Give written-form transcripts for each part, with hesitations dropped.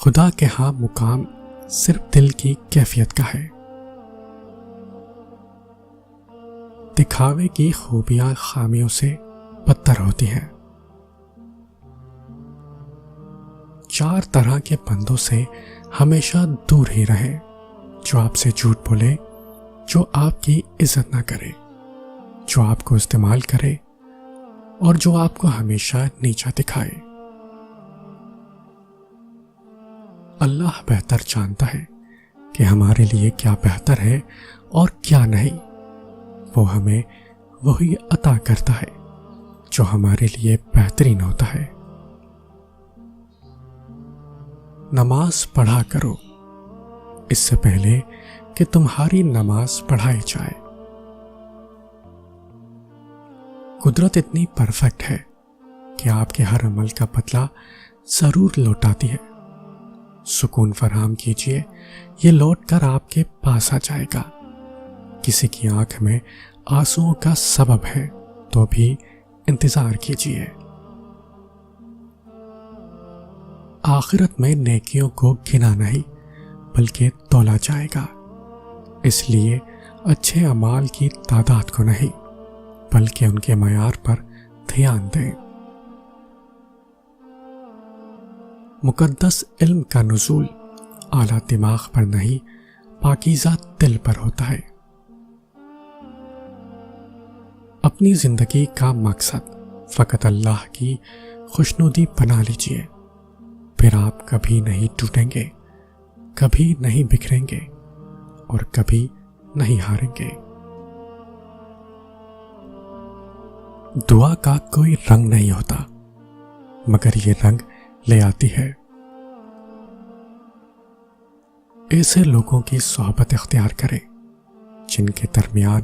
خدا کے ہاں مقام صرف دل کی کیفیت کا ہے۔ دکھاوے کی خوبیاں خامیوں سے بدتر ہوتی ہیں۔ 4 طرح کے بندوں سے ہمیشہ دور ہی رہیں، جو آپ سے جھوٹ بولے، جو آپ کی عزت نہ کرے، جو آپ کو استعمال کرے اور جو آپ کو ہمیشہ نیچا دکھائے۔ اللہ بہتر جانتا ہے کہ ہمارے لیے کیا بہتر ہے اور کیا نہیں۔ وہ ہمیں وہی عطا کرتا ہے جو ہمارے لیے بہترین ہوتا ہے۔ نماز پڑھا کرو اس سے پہلے کہ تمہاری نماز پڑھائی جائے۔ قدرت اتنی پرفیکٹ ہے کہ آپ کے ہر عمل کا بدلہ ضرور لوٹاتی ہے۔ سکون فراہم کیجیے، یہ لوٹ کر آپ کے پاس آ جائے گا۔ کسی کی آنکھ میں آنسوؤں کا سبب ہے تو بھی انتظار کیجیے۔ آخرت میں نیکیوں کو گنا نہیں بلکہ تولا جائے گا، اس لیے اچھے اعمال کی تعداد کو نہیں بلکہ ان کے معیار پر دھیان دیں۔ مقدس علم کا نزول اعلیٰ دماغ پر نہیں پاکیزہ دل پر ہوتا ہے۔ اپنی زندگی کا مقصد فقط اللہ کی خوشنودی بنا لیجیے، پھر آپ کبھی نہیں ٹوٹیں گے، کبھی نہیں بکھریں گے اور کبھی نہیں ہاریں گے۔ دعا کا کوئی رنگ نہیں ہوتا مگر یہ رنگ لے آتی ہے۔ ایسے لوگوں کی صحبت اختیار کریں جن کے درمیان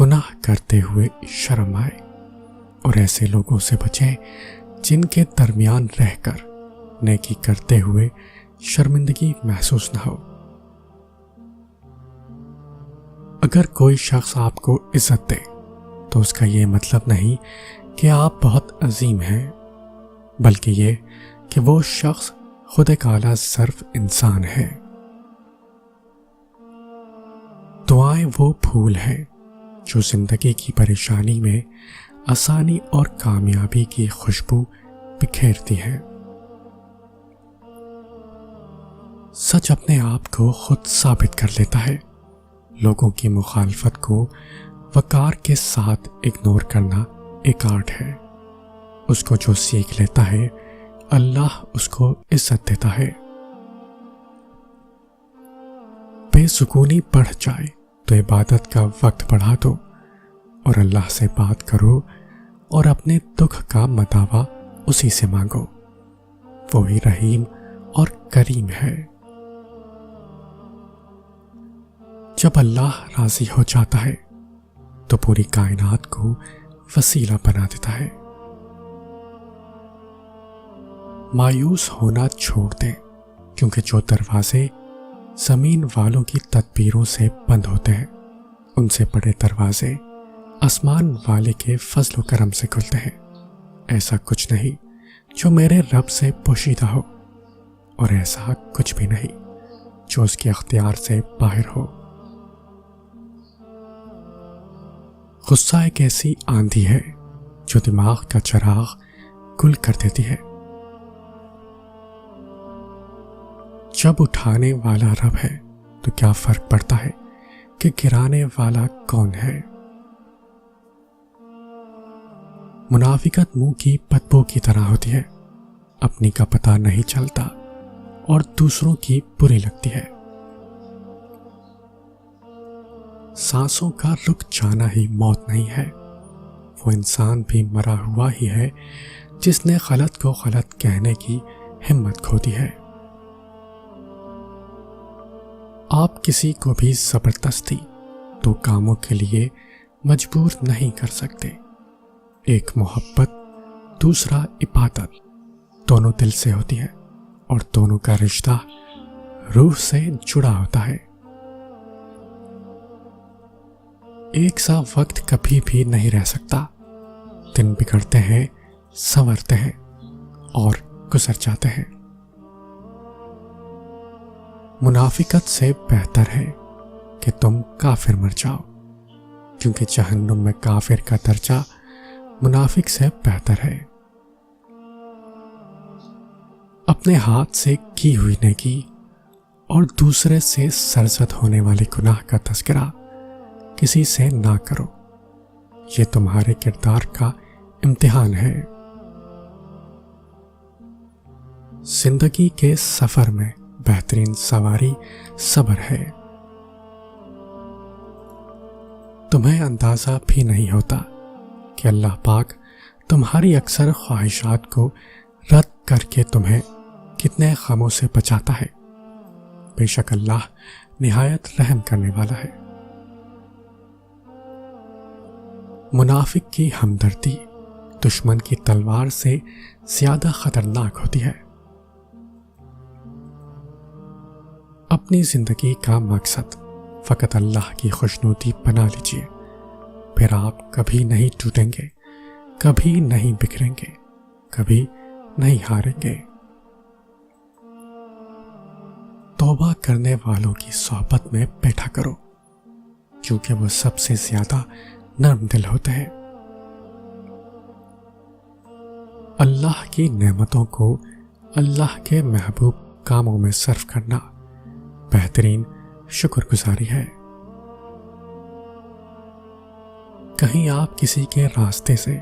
گناہ کرتے ہوئے شرم آئے، اور ایسے لوگوں سے بچیں جن کے درمیان رہ کر نیکی کرتے ہوئے شرمندگی محسوس نہ ہو۔ اگر کوئی شخص آپ کو عزت دے تو اس کا یہ مطلب نہیں کہ آپ بہت عظیم ہیں، بلکہ یہ کہ وہ شخص خود ایک اعلیٰ ظرف انسان ہے۔ دعائیں وہ پھول ہیں جو زندگی کی پریشانی میں آسانی اور کامیابی کی خوشبو بکھیرتی ہیں۔ سچ اپنے آپ کو خود ثابت کر لیتا ہے، لوگوں کی مخالفت کو وقار کے ساتھ اگنور کرنا ایک آرٹ ہے۔ اس کو جو سیکھ لیتا ہے اللہ اس کو عزت دیتا ہے۔ بے سکونی بڑھ جائے تو عبادت کا وقت بڑھا دو اور اللہ سے بات کرو اور اپنے دکھ کا مداوا اسی سے مانگو، وہی رحیم اور کریم ہے۔ جب اللہ راضی ہو جاتا ہے تو پوری کائنات کو وسیلہ بنا دیتا ہے۔ مایوس ہونا چھوڑ دیں، کیونکہ جو دروازے زمین والوں کی تدبیروں سے بند ہوتے ہیں ان سے بڑے دروازے آسمان والے کے فضل و کرم سے کھلتے ہیں۔ ایسا کچھ نہیں جو میرے رب سے پوشیدہ ہو، اور ایسا کچھ بھی نہیں جو اس کے اختیار سے باہر ہو۔ غصہ ایک ایسی آندھی ہے جو دماغ کا چراغ گل کر دیتی ہے۔ جب اٹھانے والا رب ہے تو کیا فرق پڑتا ہے کہ گرانے والا کون ہے؟ منافقت منہ کی بدبو کی طرح ہوتی ہے، اپنی کا پتہ نہیں چلتا اور دوسروں کی بری لگتی ہے۔ سانسوں کا رک جانا ہی موت نہیں ہے، وہ انسان بھی مرا ہوا ہی ہے جس نے غلط کو غلط کہنے کی ہمت کھو دی ہے۔ آپ کسی کو بھی زبردستی دو کاموں کے لیے مجبور نہیں کر سکتے، ایک محبت، دوسرا عبادت، دونوں دل سے ہوتی ہے اور دونوں کا رشتہ روح سے جڑا ہوتا ہے۔ ایک سا وقت کبھی بھی نہیں رہ سکتا، دن بگڑتے ہیں، سنورتے ہیں اور گزر جاتے ہیں۔ منافقت سے بہتر ہے کہ تم کافر مر جاؤ، کیونکہ جہنم میں کافر کا درجہ منافق سے بہتر ہے۔ اپنے ہاتھ سے کی ہوئی نیکی اور دوسرے سے سرزد ہونے والے گناہ کا تذکرہ کسی سے نہ کرو، یہ تمہارے کردار کا امتحان ہے۔ زندگی کے سفر میں بہترین سواری صبر ہے۔ تمہیں اندازہ بھی نہیں ہوتا کہ اللہ پاک تمہاری اکثر خواہشات کو رد کر کے تمہیں کتنے غموں سے بچاتا ہے۔ بے شک اللہ نہایت رحم کرنے والا ہے۔ منافق کی ہمدردی دشمن کی تلوار سے زیادہ خطرناک ہوتی ہے۔ اپنی زندگی کا مقصد فقط اللہ کی خوشنودی بنا لیجیے، پھر آپ کبھی نہیں ٹوٹیں گے، کبھی نہیں بکھریں گے، کبھی نہیں ہاریں گے۔ توبہ کرنے والوں کی صحبت میں بیٹھا کرو، کیونکہ وہ سب سے زیادہ نرم دل ہوتے ہیں۔ اللہ کی نعمتوں کو اللہ کے محبوب کاموں میں صرف کرنا بہترین شکر گزاری ہے۔ کہیں آپ کسی کے راستے سے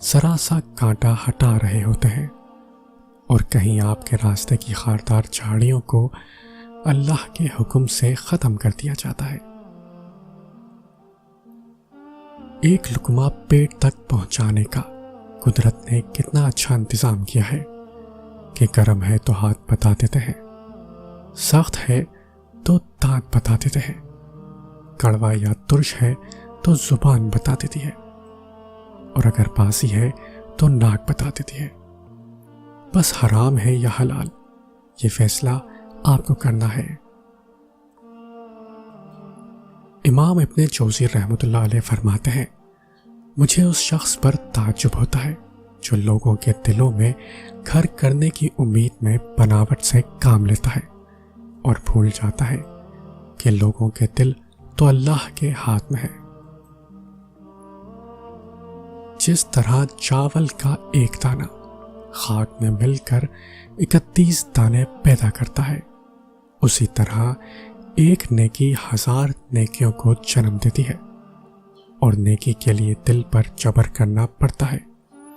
ذرا سا کانٹا ہٹا رہے ہوتے ہیں اور کہیں آپ کے راستے کی خاردار جھاڑیوں کو اللہ کے حکم سے ختم کر دیا جاتا ہے۔ ایک لقمہ پیٹ تک پہنچانے کا قدرت نے کتنا اچھا انتظام کیا ہے کہ گرم ہے تو ہاتھ بتا دیتے ہیں، سخت ہے تو دانت بتا دیتے ہیں، کڑوا یا ترش ہے تو زبان بتا دیتی ہے، اور اگر باسی ہے تو ناک بتا دیتی ہے۔ بس حرام ہے یا حلال، یہ فیصلہ آپ کو کرنا ہے۔ امام ابن جوزی رحمۃ اللہ علیہ فرماتے ہیں، مجھے اس شخص پر تعجب ہوتا ہے جو لوگوں کے دلوں میں گھر کرنے کی امید میں بناوٹ سے کام لیتا ہے اور بھول جاتا ہے کہ لوگوں کے دل تو اللہ کے ہاتھ میں ہے۔ جس طرح چاول کا ایک دانہ خاک میں مل کر 31 دانے پیدا کرتا ہے، اسی طرح ایک نیکی 1000 نیکیوں کو جنم دیتی ہے، اور نیکی کے لیے دل پر جبر کرنا پڑتا ہے،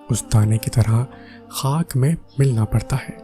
اس دانے کی طرح خاک میں ملنا پڑتا ہے۔